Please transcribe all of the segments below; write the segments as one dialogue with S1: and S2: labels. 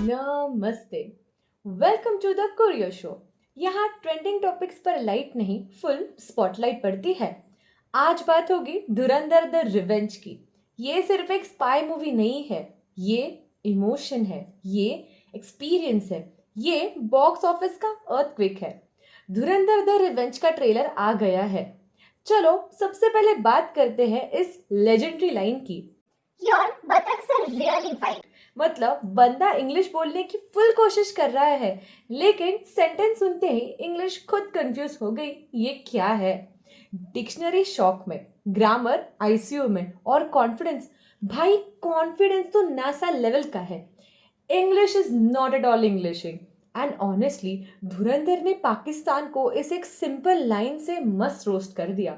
S1: नमस्ते। Welcome to the courier show. यहाँ trending topics पर लाइट नहीं, फुल स्पॉटलाइट पड़ती है। आज बात होगी धुरंधर द रिवेंज की। ये सिर्फ एक स्पाई मूवी नहीं है, ये इमोशन है, ये एक्सपीरियंस है, ये बॉक्स ऑफिस का अर्थक्वेक है। धुरंधर द रिवेंज का ट्रेलर आ गया है। चलो सबसे पहले बात करते हैं इस लेजेंडरी लाइन की।
S2: Your buttocks are really fine.
S1: मतलब बंदा इंग्लिश बोलने की फुल कोशिश कर रहा है, लेकिन सेंटेंस सुनते ही इंग्लिश खुद कंफ्यूज हो गई। ये क्या है? डिक्शनरी शॉक में, ग्रामर आईसीयू में, और कॉन्फिडेंस, भाई कॉन्फिडेंस तो नासा लेवल का है। English is not at all Englishing. And honestly Dhurandhar ने पाकिस्तान को इस एक सिंपल लाइन से मस्त रोस्ट कर दिया।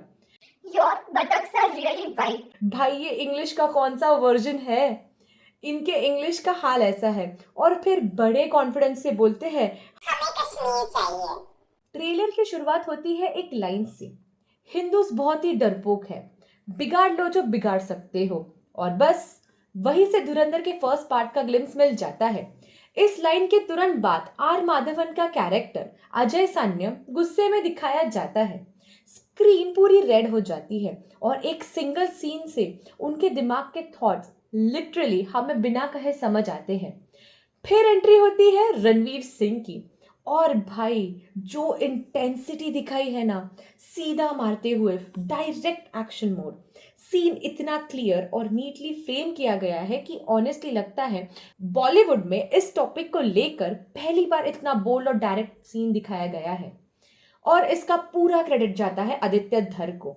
S2: Your buttocks are really fine.
S1: भाई ये इंग्लिश का कौन सा वर्जन है? इनके इंग्लिश का हाल ऐसा है और फिर बड़े कॉन्फिडेंस से बोलते हैं
S2: हमें कश्मीर चाहिए.
S1: ट्रेलर की शुरुआत होती है एक लाइन से, हिंदूस बहुत ही डरपोक है, बिगाड़ लो जो बिगाड़ सकते हो। और बस वहीं से धुरंधर के फर्स्ट पार्ट का ग्लिम्स मिल जाता है। इस लाइन के तुरंत बाद आर माधवन का कैरेक्टर अजय सान्यम गुस्से में दिखाया जाता है। स्क्रीन पूरी रेड हो जाती है और एक सिंगल सीन से उनके दिमाग के थॉट्स लिटरली हमें बिना कहे समझ आते हैं। फिर एंट्री होती है रणवीर सिंह की, और भाई जो इंटेंसिटी दिखाई है ना, सीधा मारते हुए डायरेक्ट एक्शन मोड। सीन इतना क्लियर और नीटली फ्रेम किया गया है कि ऑनेस्टली लगता है बॉलीवुड में इस टॉपिक को लेकर पहली बार इतना बोल्ड और डायरेक्ट सीन दिखाया गया है। और इसका पूरा क्रेडिट जाता है आदित्य धर को।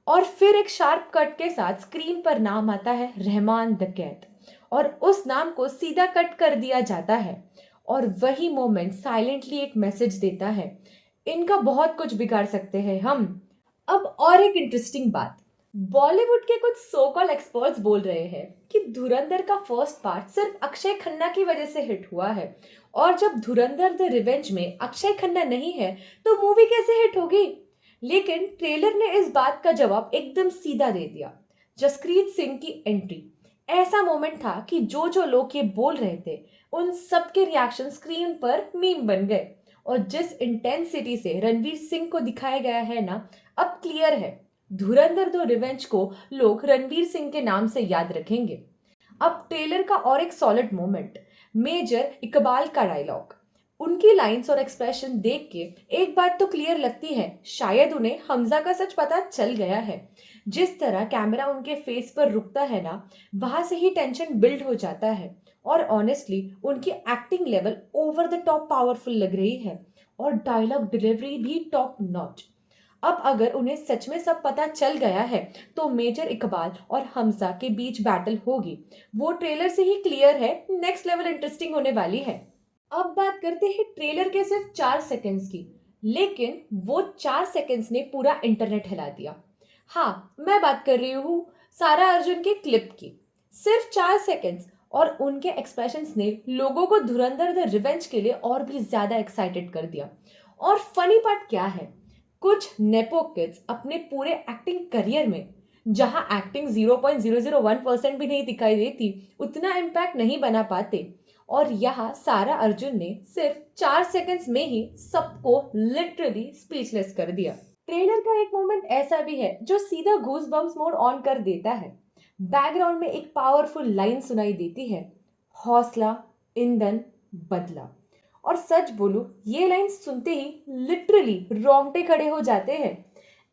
S1: और फिर एक शार्प कट के साथ स्क्रीन पर नाम आता है रहमान द कैट, और उस नाम को सीधा कट कर दिया जाता है। और वही मोमेंट साइलेंटली एक मैसेज देता है, इनका बहुत कुछ बिगाड़ सकते हैं हम। अब और एक इंटरेस्टिंग बात, बॉलीवुड के कुछ सो कॉल्ड एक्सपर्ट्स बोल रहे हैं कि धुरंधर का फर्स्ट पार्ट सिर्फ अक्षय खन्ना की वजह से हिट हुआ है, और जब धुरंधर द रिवेंज में अक्षय खन्ना नहीं है तो मूवी कैसे हिट होगी? लेकिन ट्रेलर ने इस बात का जवाब एकदम सीधा दे दिया। जसप्रीत सिंह की एंट्री ऐसा मोमेंट था कि जो लोग ये बोल रहे थे उन सबके रिएक्शन स्क्रीन पर मीम बन गए। और जिस इंटेंसिटी से रणवीर सिंह को दिखाया गया है ना, अब क्लियर है धुरंधर दो रिवेंज को लोग रणवीर सिंह के नाम से याद रखेंगे। अब ट्रेलर का और एक सॉलिड मोमेंट, मेजर इकबाल का डायलॉग। उनकी लाइंस और एक्सप्रेशन देख के एक बात तो क्लियर लगती है, शायद उन्हें हमजा का सच पता चल गया है। जिस तरह कैमरा उनके फेस पर रुकता है ना, वहां से ही टेंशन बिल्ड हो जाता है। और ऑनेस्टली उनकी acting level over the top powerful लग रही है, और डायलॉग डिलीवरी भी टॉप नॉच। अब अगर उन्हें सच में सब पता चल गया है तो मेजर इकबाल और हमजा के बीच बैटल होगी, वो ट्रेलर से ही क्लियर है। नेक्स्ट लेवल इंटरेस्टिंग होने वाली है। अब बात करते हैं ट्रेलर के सिर्फ 4 सेकंड्स की, लेकिन वो 4 सेकंड्स ने पूरा इंटरनेट हिला दिया। हाँ, मैं बात कर रही हूँ सारा अर्जुन के क्लिप की। सिर्फ 4 सेकंड्स और उनके एक्सप्रेशंस ने लोगों को धुरंधर द रिवेंज के लिए और भी ज्यादा एक्साइटेड कर दिया। और फनी पार्ट क्या है, कुछ नेपो किड्स अपने पूरे एक्टिंग करियर में, जहां एक्टिंग 0.001% भी नहीं दिखाई देती, उतना इम्पैक्ट नहीं बना पाते। और यहाँ सारा अर्जुन ने सिर्फ 4 सेकंड्स में ही सबको लिटरली स्पीचलेस कर दिया। ट्रेलर का एक मोमेंट ऐसा भी है जो सीधा गूज बम्स मोड ऑन कर देता है। बैकग्राउंड में एक पावरफुल लाइन सुनाई देती है, हौसला, ईंधन, बदला। और सच बोलूं, ये लाइन सुनते ही लिटरली रोंगटे खड़े हो जाते हैं।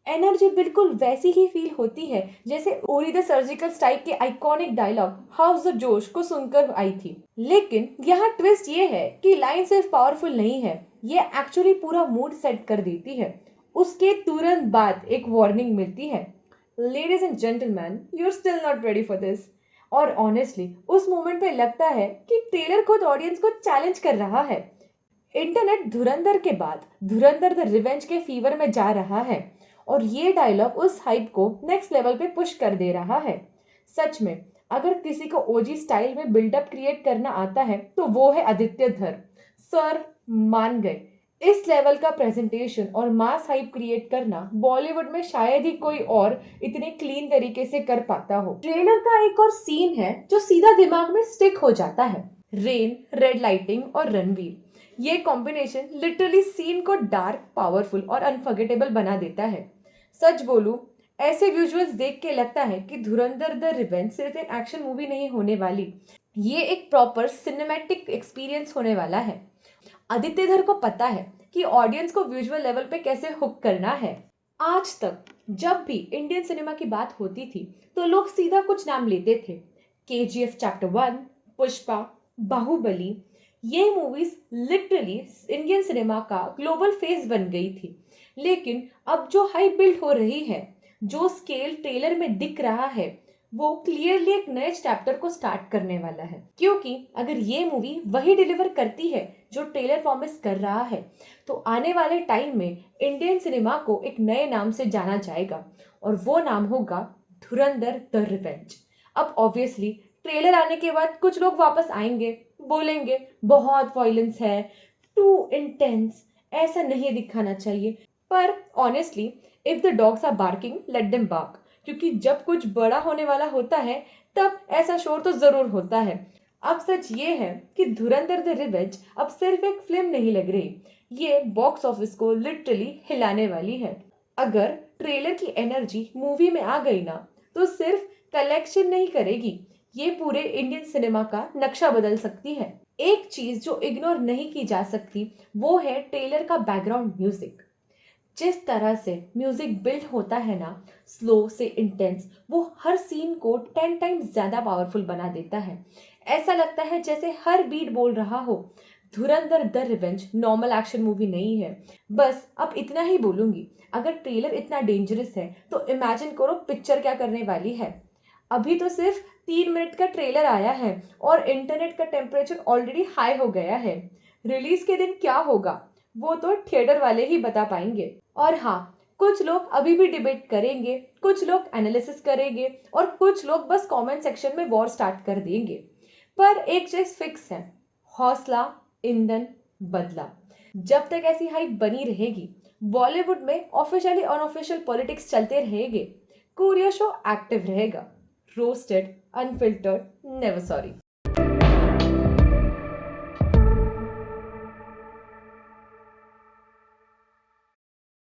S1: एनर्जी बिल्कुल वैसी ही फील होती है जैसे उरी द सर्जिकल स्ट्राइक के आइकॉनिक डायलॉग हाउस द जोश को सुनकर आई थी। लेकिन यहाँ ट्विस्ट ये है कि लाइन सिर्फ पावरफुल नहीं है, ये एक्चुअली पूरा मूड सेट कर देती है। उसके तुरंत बाद एक वार्निंग मिलती है, ladies and gentleman, you are still not ready for this. और ऑनेस्टली उस मोमेंट पे लगता है कि ट्रेलर खुद ऑडियंस को चैलेंज कर रहा है। इंटरनेट धुरंधर के बाद धुरंधर द रिवेंज के फीवर में जा रहा है, और ये डायलॉग उस हाइप को नेक्स्ट लेवल पे पुश कर दे रहा है। सच में अगर किसी को ओजी स्टाइल में बिल्डअप क्रिएट करना आता है तो वो है आदित्य धर सर। मान गए, इस लेवल का प्रेजेंटेशन और मास हाइप क्रिएट करना बॉलीवुड में शायद ही कोई और इतने क्लीन तरीके से कर पाता हो। ट्रेलर का एक और सीन है जो सीधा दिमाग में स्टिक हो जाता है। रेन, रेड लाइटिंग और रणवीर, ये कॉम्बिनेशन लिटरली सीन को डार्क, पावरफुल और अनफॉरगेटेबल बना देता है। सच बोलूं, ऐसे विजुअल्स देख के लगता है कि धुरंधर द रिवेंज सिर्फ एक एक्शन मूवी नहीं होने वाली, ये एक प्रॉपर सिनेमैटिक एक्सपीरियंस होने वाला है। आदित्य धर को पता है कि ऑडियंस को विजुअल लेवल पे कैसे हुक करना है। आज तक जब भी इंडियन सिनेमा की बात होती थी तो लोग सीधा कुछ नाम लेते थे। केजीएफ चैप्टर 1, पुष्पा, बाहुबली, ये मूवीज लिटरली इंडियन सिनेमा का ग्लोबल फेस बन गई थी। लेकिन अब जो हाइप बिल्ड हो रही है, जो स्केल ट्रेलर में दिख रहा है, वो क्लियरली एक नए चैप्टर को स्टार्ट करने वाला है। क्योंकि अगर ये मूवी वही डिलीवर करती है जो ट्रेलर प्रॉमिस कर रहा है, तो आने वाले टाइम में इंडियन सिनेमा को एक नए नाम से जाना जाएगा और वो नाम होगा धुरंधर द रिवेंज। अब ऑब्वियसली ट्रेलर आने के बाद कुछ लोग वापस आएंगे, बोलेंगे बहुत वॉयलेंस है, टू इंटेंस, ऐसा नहीं दिखाना चाहिए। पर honestly, if the dogs are barking, let them bark, क्योंकि जब कुछ बड़ा होने वाला होता है तब ऐसा शोर तो जरूर होता है। अब सच ये है कि धुरंधर द रिवेंज अब सिर्फ एक फिल्म नहीं लग रही, ये बॉक्स ऑफिस को लिटरली हिलाने वाली है। अगर ट्रेलर की एनर्जी मूवी में आ गई ना, तो सिर्फ कलेक्शन नहीं करेगी, ये पूरे इंडियन सिनेमा का नक्शा बदल सकती है। एक चीज जो इग्नोर नहीं की जा सकती वो है ट्रेलर का बैकग्राउंड म्यूजिक। जिस तरह से म्यूजिक बिल्ड होता है ना, स्लो से इंटेंस, वो हर सीन को 10 टाइम्स ज्यादा पावरफुल बना देता है। ऐसा लगता है जैसे हर बीट बोल रहा हो, धुरंधर the revenge normal action movie नहीं है। बस अब इतना ही बोलूंगी, अगर ट्रेलर इतना डेंजरस है तो इमेजिन करो पिक्चर क्या करने वाली है। अभी तो सिर्फ 3 मिनट का ट्रेलर आया है और इंटरनेट का टेम्परेचर ऑलरेडी हाई हो गया है। रिलीज के दिन क्या होगा वो तो थिएटर वाले ही बता पाएंगे। और हाँ, कुछ लोग अभी भी डिबेट करेंगे, कुछ लोग एनालिसिस करेंगे और कुछ लोग बस कमेंट सेक्शन में वॉर स्टार्ट कर देंगे। पर एक चीज फिक्स है, हौसला, ईंधन, बदला। जब तक ऐसी हाइप बनी रहेगी, बॉलीवुड में ऑफिशियली अनऑफिशियल पॉलिटिक्स चलते रहेंगे, कोरिया शो एक्टिव रहेगा। Roasted, unfiltered, never sorry.